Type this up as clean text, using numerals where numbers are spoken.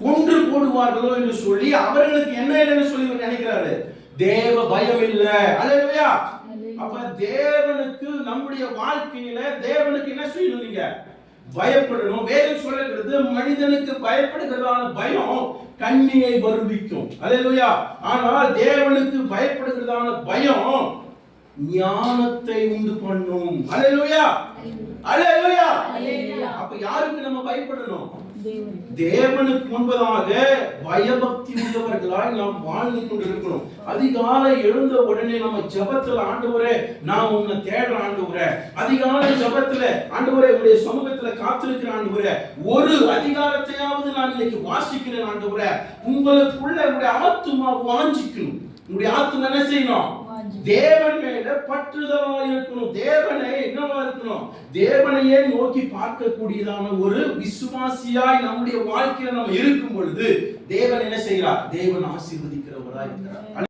கொன்று போடுவார்களோ என்று சொல்லி அவர்களுக்கு என்ன இல்லைன்னு சொல்லி நினைக்கிறாரு. தேவ பயம் இல்லை. அல்லேலூயா. அப்ப தேவனுக்கு நம்முடைய வாழ்க்கையில தேவனுக்கு என்ன செய்யணும்? நீங்க பயப்படணும். வேதம் சொல்லுகிறது மனிதனுக்கு பயப்படுகிறதான பயம் கண்ணியை வருவிக்கும். அல்லேலூயா. ஆனால் தேவனுக்கு பயப்படுகிறதான பயம் ஞானத்தை உண்டு பண்ணும். அல்லேலூயா. அல்லேலூயா. அப்ப யாருக்கு நம்ம பயப்படணும்? தேவனுக்கு முன்பதாக பயபக்தி உள்ளவர்களாய் நாம் வாழ்ந்து கொண்டிருக்கிறோம். அதிகாலை எழுந்த உடனே நம்ம ஜெபத்துல, ஆண்டவரே நான் உன்னை தேடுற ஆண்டவரே, அதிகாலை ஜெபத்துல ஆண்டவரே உடைய சமூகத்துல காத்திருக்கிற ஆண்டவரே, ஒரு அதிகாரத்தையாவது நான் இன்னைக்கு வாசிக்கிறேன் ஆண்டவரே. உங்களுக்குள்ள உடைய ஆத்துமா வாஞ்சிக்கணும். உங்களுடைய ஆத்துமா என்ன செய்யணும்? தேவன் மேல பற்றுதலா இருக்கணும். தேவனை என்னவா இருக்கணும்? தேவனையே நோக்கி பார்க்கக்கூடியதான ஒரு விசுவாசியாய் நம்முடைய வாழ்க்கையில நம்ம இருக்கும் பொழுது தேவன் என்ன செய்கிறார்? தேவன் ஆசீர்வதிக்கிறவராய் இருக்கிறார்.